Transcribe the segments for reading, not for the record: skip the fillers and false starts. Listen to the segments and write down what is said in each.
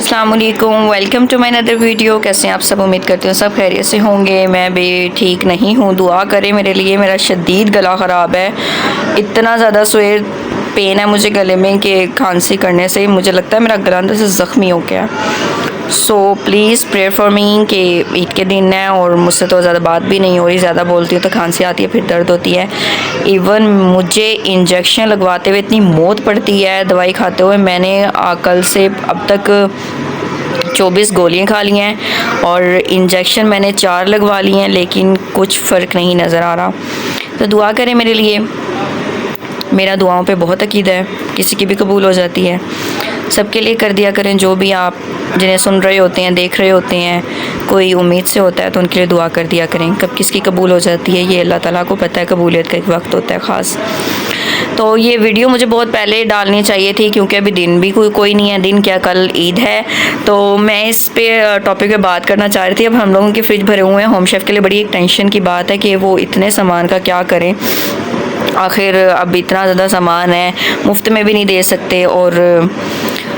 अस्सलाम वालेकुम, welcome to my another video. कैसे हैं आप सब? उम्मीद करती हूँ सब खैरियत से होंगे। मैं भी ठीक नहीं हूँ, दुआ करें मेरे लिए। मेरा शदीद गला ख़राब है, इतना ज़्यादा स्वेर पेन है मुझे गले में कि खांसी करने से मुझे लगता है मेरा गला अंदर से ज़ख्मी हो गया। So please prayer for me कि ईद के दिन है और मुझसे तो ज़्यादा बात भी नहीं हो रही, ज़्यादा बोलती हूँ तो खांसी आती है, फिर दर्द होती है। इवन मुझे इंजेक्शन लगवाते हुए इतनी मौत पड़ती है दवाई खाते हुए। मैंने कल से अब तक 24 गोलियां खा ली हैं और इंजेक्शन मैंने 4 लगवा लिए हैं, लेकिन कुछ फ़र्क नहीं नज़र आ रहा। तो दुआ करें मेरे लिए, मेरा दुआओं पे बहुत अकीदा है, किसी की भी कबूल हो जाती है। सबके लिए कर दिया करें, जो भी आप जिन्हें सुन रहे होते हैं, देख रहे होते हैं, कोई उम्मीद से होता है तो उनके लिए दुआ कर दिया करें। कब किसकी कबूल हो जाती है ये अल्लाह ताला को पता है, कबूलियत का एक वक्त होता है ख़ास। तो ये वीडियो मुझे बहुत पहले डालनी चाहिए थी क्योंकि अभी दिन भी कोई नहीं है, दिन क्या कल ईद है। तो मैं इस पे टॉपिक पे बात करना चाह रही थी। अब हम लोगों के फ्रिज भरे हुए हैं, होम शेफ़ के लिए बड़ी एक टेंशन की बात है कि वो इतने सामान का क्या करें। आखिर अब इतना ज़्यादा सामान है, मुफ्त में भी नहीं दे सकते, और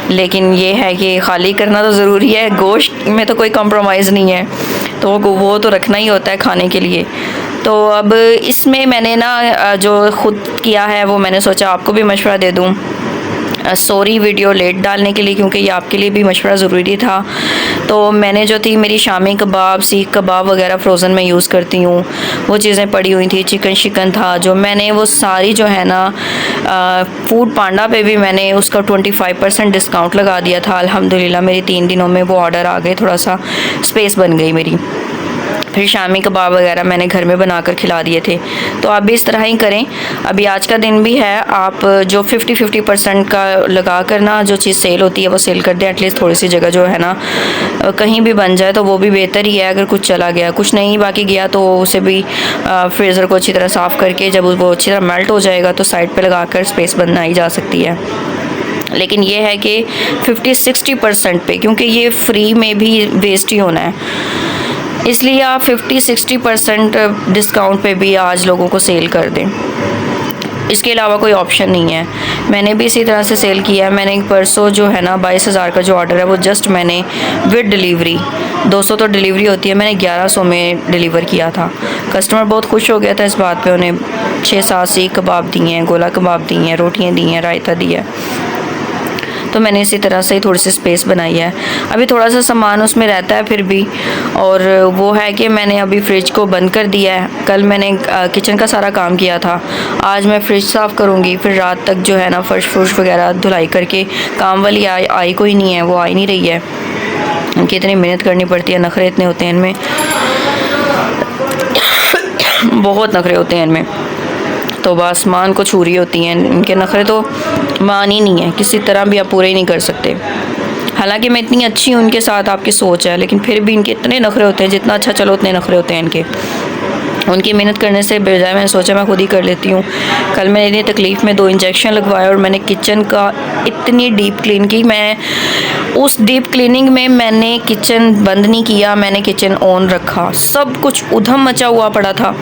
लेकिन ये है कि ख़ाली करना तो ज़रूरी है। गोश्त में तो कोई कॉम्प्रोमाइज़ नहीं है, तो वो तो रखना ही होता है खाने के लिए। तो अब इसमें मैंने ना जो ख़ुद किया है वो मैंने सोचा आपको भी मशवरा दे दूँ। सॉरी वीडियो लेट डालने के लिए, क्योंकि ये आपके लिए भी मशवरा ज़रूरी था। तो मैंने जो थी मेरी शामी कबाब, सीख कबाब वगैरह फ़्रोज़न में यूज़ करती हूँ, वो चीज़ें पड़ी हुई थी। चिकन शिकन था जो मैंने वो सारी जो है ना फूड पांडा पे भी मैंने उसका 25% डिस्काउंट लगा दिया था। अल्हम्दुलिल्लाह मेरी 3 दिनों में वो ऑर्डर आ गए, थोड़ा सा स्पेस बन गई मेरी। फिर शामी कबाब वगैरह मैंने घर में बनाकर खिला दिए थे। तो आप भी इस तरह ही करें। अभी आज का दिन भी है, आप जो 50% का लगा कर ना जो चीज़ सेल होती है वो सेल कर दें। एटलीस्ट थोड़ी सी जगह जो है ना कहीं भी बन जाए तो वो भी बेहतर ही है। अगर कुछ चला गया, कुछ नहीं बाकी गया, तो उसे भी फ्रीज़र को अच्छी तरह साफ़ करके जब वो अच्छी तरह मेल्ट हो जाएगा तो साइड पर लगा कर स्पेस बनाई जा सकती है। लेकिन ये है कि 50-60% पे, क्योंकि ये फ्री में भी वेस्ट ही होना है, इसलिए आप 50-60% डिस्काउंट पे भी आज लोगों को सेल कर दें। इसके अलावा कोई ऑप्शन नहीं है। मैंने भी इसी तरह से सेल किया है। मैंने एक परसों जो है ना 22,000 का जो ऑर्डर है वो जस्ट मैंने विद डिलीवरी, 200 तो डिलीवरी होती है, मैंने 1100 में डिलीवर किया था। कस्टमर बहुत खुश हो गया था इस बात पे। उन्हें 6-7 सीख कबाब दिए हैं, गोला कबाब दिए हैं, रोटियाँ दी हैं, रायता दिया है। तो मैंने इसी तरह से ही थोड़ी सी स्पेस बनाई है। अभी थोड़ा सा सामान उसमें रहता है फिर भी, और वो है कि मैंने अभी फ्रिज को बंद कर दिया है। कल मैंने किचन का सारा काम किया था, आज मैं फ्रिज साफ़ करूँगी। फिर रात तक जो है ना फर्श फुर्श वगैरह धुलाई करके, काम वाली आई कोई नहीं है, वो आ ही नहीं रही है। उनकी इतनी मेहनत करनी पड़ती है, नखरे इतने होते हैं इनमें बहुत नखरे होते हैं इनमें, तो आसमान को छू रही होती हैं। इनके नखरे तो मान ही नहीं है, किसी तरह भी आप पूरे ही नहीं कर सकते। हालांकि मैं इतनी अच्छी हूँ उनके साथ, आपकी सोच है, लेकिन फिर भी इनके इतने नखरे होते हैं। जितना अच्छा चलो उतने नखरे होते हैं इनके। उनकी मेहनत करने से बजाय मैंने सोचा मैं खुद ही कर लेती हूँ। कल मैंने इतनी तकलीफ़ में 2 इंजेक्शन लगवाए और मैंने किचन का इतनी डीप क्लीन की। मैं उस डीप क्लीनिंग में मैंने किचन बंद नहीं किया, मैंने किचन ऑन रखा। सब कुछ उधम मचा हुआ पड़ा था।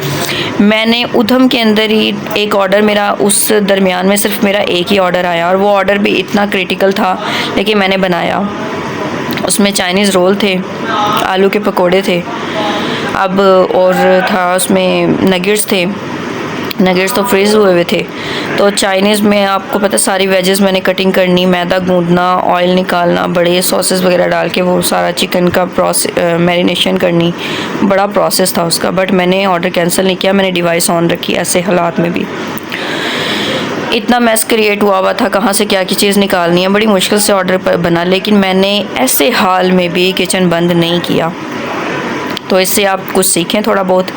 मैंने उधम के अंदर ही एक ऑर्डर मेरा, उस दरमियान में सिर्फ मेरा एक ही ऑर्डर आया, और वो ऑर्डर भी इतना क्रिटिकल था, लेकिन मैंने बनाया। उसमें चाइनीज़ रोल थे, आलू के पकोड़े थे, अब और था उसमें नगेट्स थे। नगेट्स तो फ्रीज़ हुए हुए थे। तो चाइनीज़ में आपको पता सारी वेजेस मैंने कटिंग करनी, मैदा गूंदना, ऑयल निकालना, बड़े सॉसेस वगैरह डाल के वो सारा चिकन का मैरिनेशन करनी, बड़ा प्रोसेस था उसका। बट मैंने ऑर्डर कैंसिल नहीं किया, मैंने डिवाइस ऑन रखी। ऐसे हालात में भी इतना मैस क्रिएट हुआ था, कहाँ से क्या की चीज़ निकालनी है, बड़ी मुश्किल से ऑर्डर बना, लेकिन मैंने ऐसे हाल में भी किचन बंद नहीं किया। तो इससे आप कुछ सीखें थोड़ा बहुत,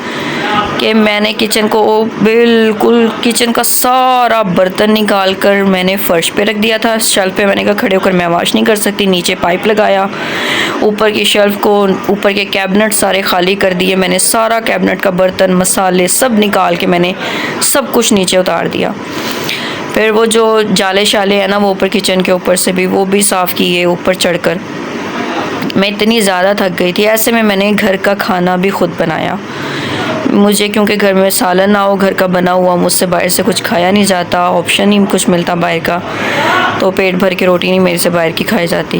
कि मैंने किचन को बिल्कुल, किचन का सारा बर्तन निकाल कर मैंने फ़र्श पे रख दिया था। शेल्फ़ पे मैंने कहा खड़े होकर मैं वॉश नहीं कर सकती, नीचे पाइप लगाया। ऊपर की शेल्फ़ को, ऊपर के कैबिनेट सारे खाली कर दिए मैंने। सारा कैबिनेट का बर्तन, मसाले सब निकाल के मैंने सब कुछ नीचे उतार दिया। फिर वो जो जाले शाले हैं ना वो ऊपर किचन के ऊपर से भी, वो भी साफ़ किए ऊपर चढ़कर। मैं इतनी ज़्यादा थक गई थी। ऐसे में मैंने घर का खाना भी खुद बनाया। मुझे क्योंकि घर में सालन ना हो, घर का बना हुआ, मुझसे बाहर से कुछ खाया नहीं जाता, ऑप्शन ही कुछ मिलता बाहर का, तो पेट भर के रोटी नहीं मेरे से बाहर की खाई जाती।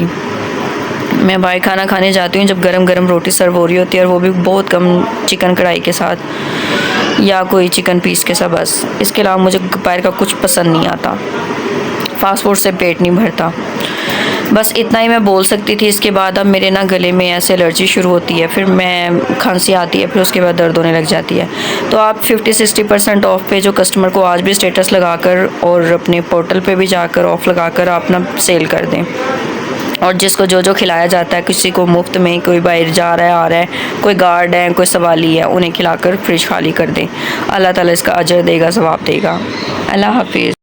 मैं बाहर खाना खाने जाती हूँ जब गरम गरम रोटी सर्व हो रही होती है, और वो भी बहुत कम चिकन कढ़ाई के साथ या कोई चिकन पीस के साथ, बस। इसके अलावा मुझे बाहर का कुछ पसंद नहीं आता। फास्ट फूड से पेट नहीं भरता। बस इतना ही मैं बोल सकती थी। इसके बाद अब मेरे ना गले में ऐसे एलर्जी शुरू होती है, फिर मैं खांसी आती है, फिर उसके बाद दर्द होने लग जाती है। तो आप 50-60% ऑफ पे जो कस्टमर को आज भी स्टेटस लगाकर और अपने पोर्टल पे भी जाकर ऑफ़ लगाकर आप ना सेल कर दें। और जिसको जो जो खिलाया जाता है, किसी को मुफ्त में, कोई बाहर जा रहा है आ रहा है, कोई गार्ड है, कोई सवाली है, उन्हें खिलाकर फ्रिज खाली कर दें। अल्लाह ताला इसका अजर देगा, सवाब देगा। अल्लाह हाफिज़।